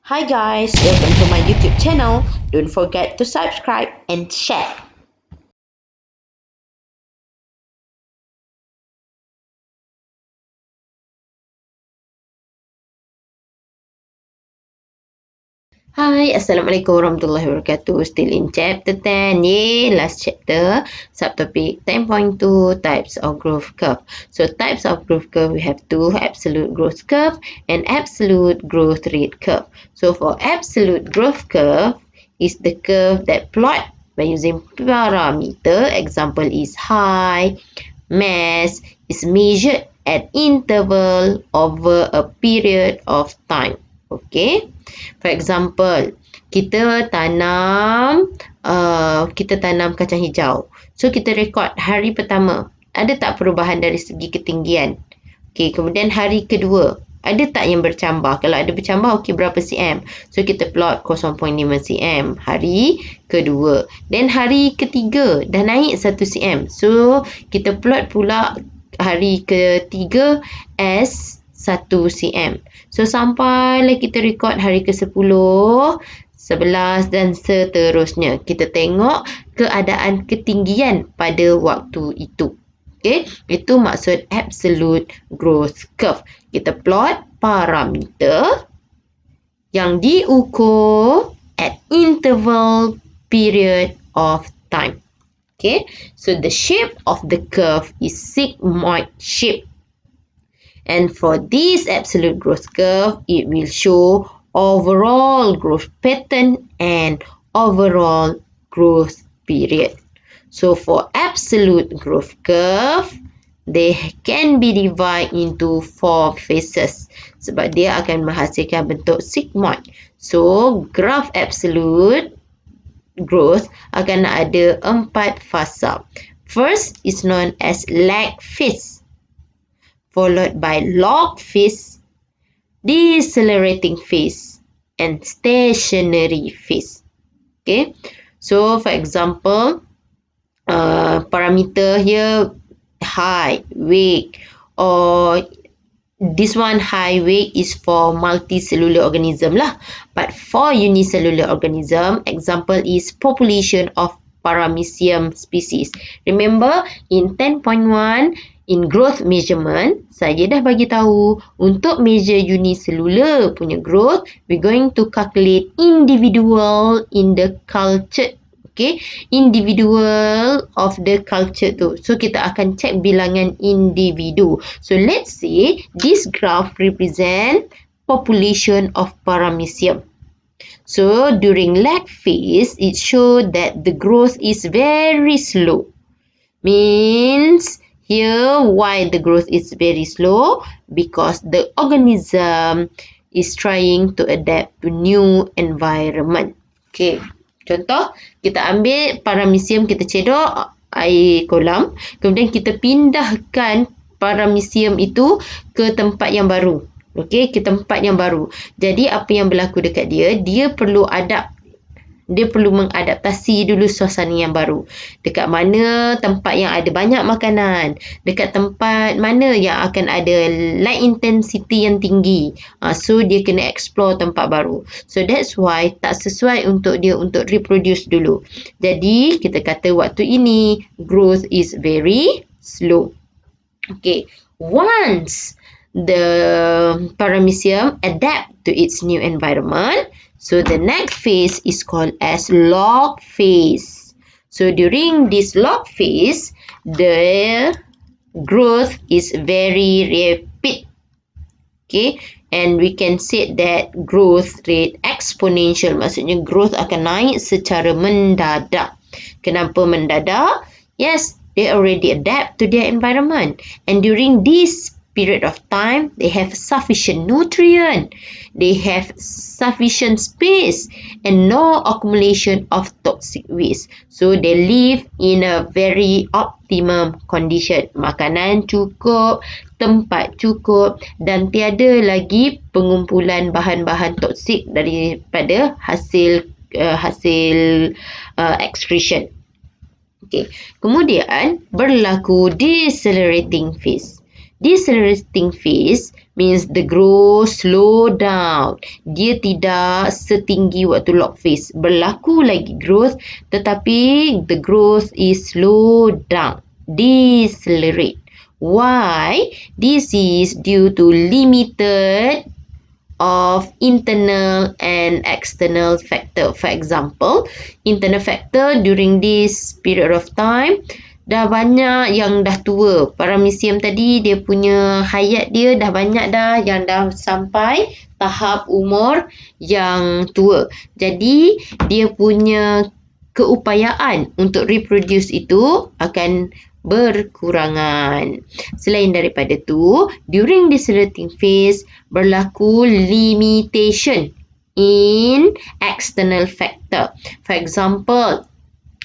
Hi guys, welcome to my YouTube channel. Don't forget to subscribe and share. Hi, Assalamualaikum warahmatullahi wabarakatuh. Still in chapter 10. Yay, last chapter. Subtopic 10.2 types of growth curve. So types of growth curve, we have two: absolute growth curve and absolute growth rate curve. So for absolute growth curve is the curve that plot by using parameter. Example is height, mass is measured at interval over a period of time. Okay. For example, kita tanam kacang hijau. So kita rekod hari pertama, ada tak perubahan dari segi ketinggian? Okey, kemudian hari kedua, ada tak yang bercambah? Kalau ada bercambah, okey, berapa cm? So kita plot 0.5 cm hari kedua. Dan hari ketiga dah naik 1 cm. So kita plot pula hari ketiga as 1 cm. So sampailah kita rekod hari ke-10, 11 dan seterusnya. Kita tengok keadaan ketinggian pada waktu itu. Okay, itu maksud absolute growth curve. Kita plot parameter yang diukur at interval period of time. Okay, so the shape of the curve is sigmoid shape. And for this absolute growth curve, it will show overall growth pattern and overall growth period. So for absolute growth curve, they can be divided into 4 phases sebab dia akan menghasilkan bentuk sigmoid. So graph absolute growth akan ada 4 fasa. First is known as lag phase, followed by log phase, decelerating phase, and stationary phase. Okay, so for example, parameter here, height, weight, or this one high weight is for multicellular organism lah. But for unicellular organism, example is population of Paramecium species. Remember in 10.1 in growth measurement, saya dah bagi tahu untuk measure unicellular punya growth, we're going to calculate individual in the cultured. Okay, individual of the culture tu. So kita akan check bilangan individu. So let's say this graph represent population of Paramecium. So during lag phase, it showed that the growth is very slow. Means here why the growth is very slow? Because the organism is trying to adapt to new environment. Okay. Contoh, kita ambil Paramecium, kita cedok air kolam, kemudian kita pindahkan Paramecium itu ke tempat yang baru. Okey, ke tempat yang baru. Jadi apa yang berlaku dekat dia, dia perlu mengadaptasi dulu suasana yang baru. Dekat mana tempat yang ada banyak makanan, dekat tempat mana yang akan ada light intensity yang tinggi. So dia kena explore tempat baru. So that's why tak sesuai untuk dia untuk reproduce dulu. Jadi kita kata waktu ini growth is very slow. Okay, once the Paramecium adapt to its new environment, so the next phase is called as log phase. So during this log phase, the growth is very rapid. Okay, and we can say that growth rate exponential, maksudnya growth akan naik secara mendadak. Kenapa mendadak? Yes, they already adapt to their environment, and during this period of time, they have sufficient nutrient, they have sufficient space, and no accumulation of toxic waste. So they live in a very optimum condition. Makanan cukup, tempat cukup, dan tiada lagi pengumpulan bahan-bahan toksik daripada hasil excretion. Okay. Kemudian berlaku decelerating phase. Decelerating phase means the growth slow down. Dia tidak setinggi waktu log phase. Berlaku lagi growth tetapi the growth is slow down. Decelerate. Why? This is due to limited of internal and external factor. For example, internal factor during this period of time, dah banyak yang dah tua. Paramecium tadi dia punya hayat dia dah banyak dah yang dah sampai tahap umur yang tua. Jadi dia punya keupayaan untuk reproduce itu akan berkurangan. Selain daripada tu, during decelerating phase berlaku limitation in external factor. For example,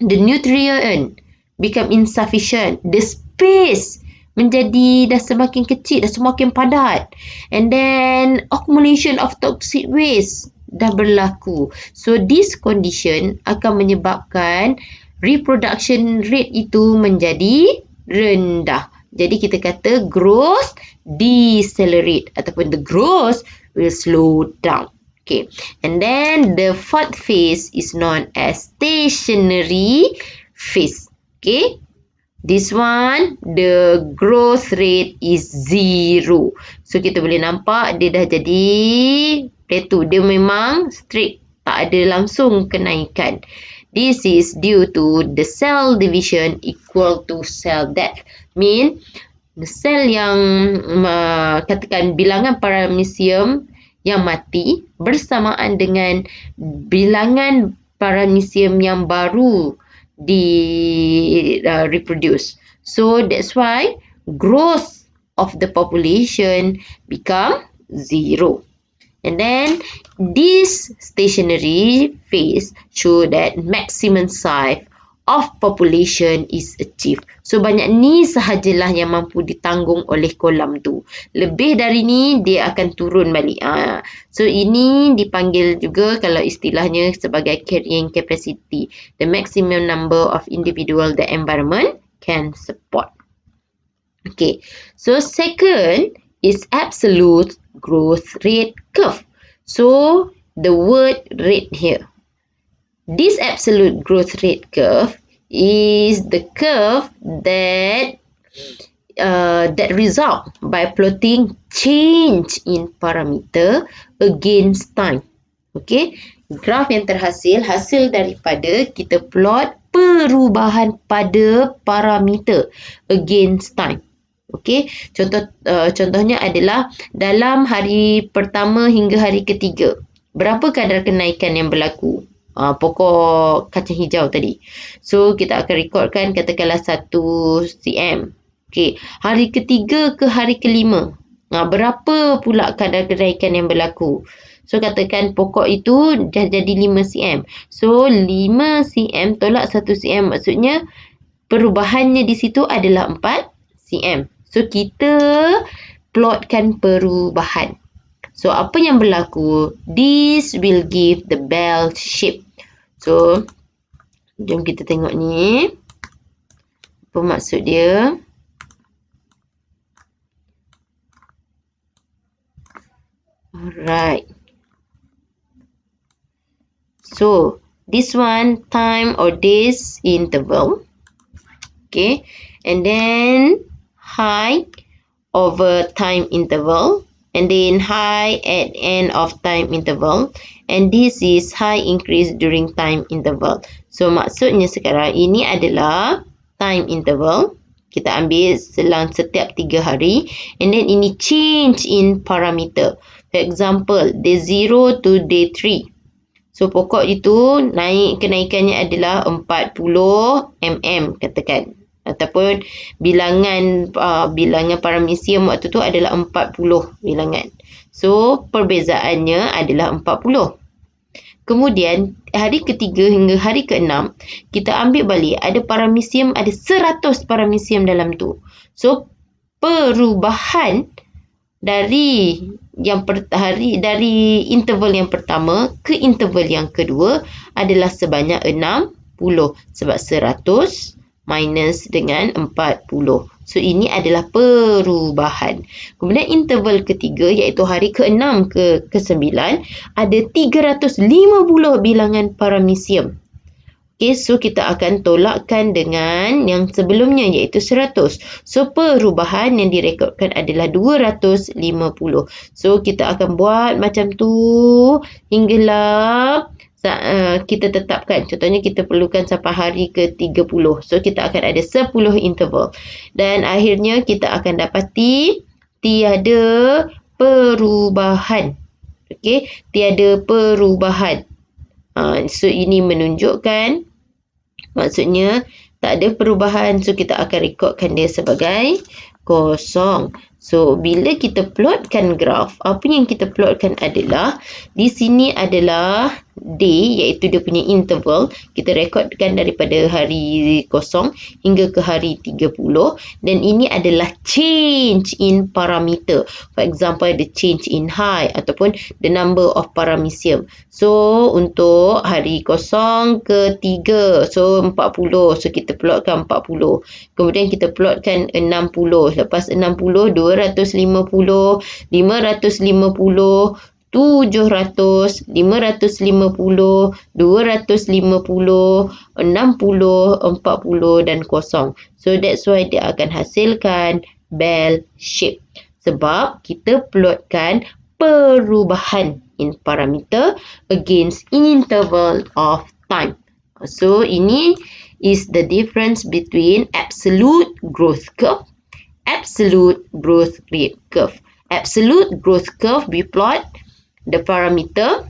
the nutrient become insufficient. The space menjadi dah semakin kecil, dah semakin padat. And then accumulation of toxic waste dah berlaku. So this condition akan menyebabkan reproduction rate itu menjadi rendah. Jadi kita kata growth decelerate ataupun the growth will slow down. Okay. And then the fourth phase is known as stationary phase. Okay. This one, the growth rate is 0. So kita boleh nampak dia dah jadi plateau. Dia memang straight. Tak ada langsung kenaikan. This is due to the cell division equal to cell death. Mean, sel yang katakan bilangan paramecium yang mati bersamaan dengan bilangan paramecium yang baru di reproduce. So that's why growth of the population become 0. And then this stationary phase show that maximum size of population is achieved. So banyak ni sahajalah yang mampu ditanggung oleh kolam tu. Lebih dari ni dia akan turun balik. So ini dipanggil juga kalau istilahnya sebagai carrying capacity. The maximum number of individual the environment can support. Okay. So second is absolute growth rate curve. So the word rate here. This absolute growth rate curve is the curve that result by plotting change in parameter against time. Okay, graf yang terhasil hasil daripada kita plot perubahan pada parameter against time. Okay, contohnya adalah dalam hari pertama hingga hari ketiga, berapa kadar kenaikan yang berlaku? Pokok kacang hijau tadi. So, kita akan rekodkan katakanlah 1 cm. Okay, hari ketiga ke hari kelima, berapa pula kadar kenaikan yang berlaku? So, katakan pokok itu dah jadi 5 cm. So, 5 cm tolak 1 cm maksudnya perubahannya di situ adalah 4 cm. So, kita plotkan perubahan. So, apa yang berlaku? This will give the bell shape. So, jom kita tengok ni. Apa maksud dia? Alright. So, this one, time or days interval. Okay. And then, high over time interval. And then high at end of time interval. And this is high increase during time interval. So, maksudnya sekarang ini adalah time interval. Kita ambil selang setiap 3 hari. And then ini change in parameter. For example, day 0 to day 3. So, pokok itu kenaikannya adalah 40 mm katakan. Ataupun bilangan paramecium waktu tu adalah 40 bilangan. So, perbezaannya adalah 40. Kemudian, hari ketiga hingga hari keenam, kita ambil balik ada paramecium, ada 100 paramecium dalam tu. So, perubahan dari dari interval yang pertama ke interval yang kedua adalah sebanyak 60. Sebab 100 minus dengan 40. So, ini adalah perubahan. Kemudian interval ketiga iaitu hari ke-6 ke ke-9 ada 350 bilangan paramecium. Okay, so kita akan tolakkan dengan yang sebelumnya iaitu 100. So, perubahan yang direkodkan adalah 250. So, kita akan buat macam tu hinggalah kita tetapkan. Contohnya kita perlukan sampai hari ke-30. So, kita akan ada 10 interval. Dan akhirnya kita akan dapati tiada perubahan. Okay, tiada perubahan. So, ini menunjukkan maksudnya tak ada perubahan. So, kita akan rekodkan dia sebagai kosong. So, bila kita plotkan graf, apa yang kita plotkan adalah di sini adalah day iaitu dia punya interval. Kita rekodkan daripada hari kosong hingga ke hari 30 dan ini adalah change in parameter. For example, the change in height ataupun the number of paramecium. So, untuk hari kosong ke-3, so 40. So, kita plotkan 40. Kemudian kita plotkan 60. Lepas 60, 250, 550, 700, 550, 250, 60, 40 dan kosong. So, that's why dia akan hasilkan bell shape. Sebab kita plotkan perubahan in parameter against interval of time. So, ini is the difference between absolute growth curve, absolute growth rate curve. Absolute growth curve, we plot the parameter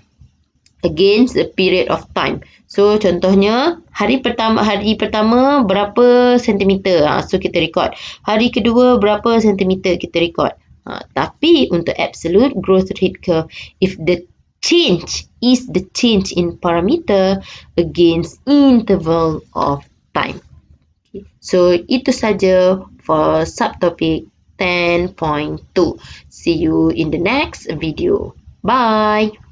against the period of time. So, contohnya, hari pertama berapa sentimeter? So, kita record. Hari kedua, berapa sentimeter kita record. Tapi, untuk absolute growth rate curve, if the change is the change in parameter against interval of time. Okay. So, itu saja for subtopic 10.2. See you in the next video. Bye.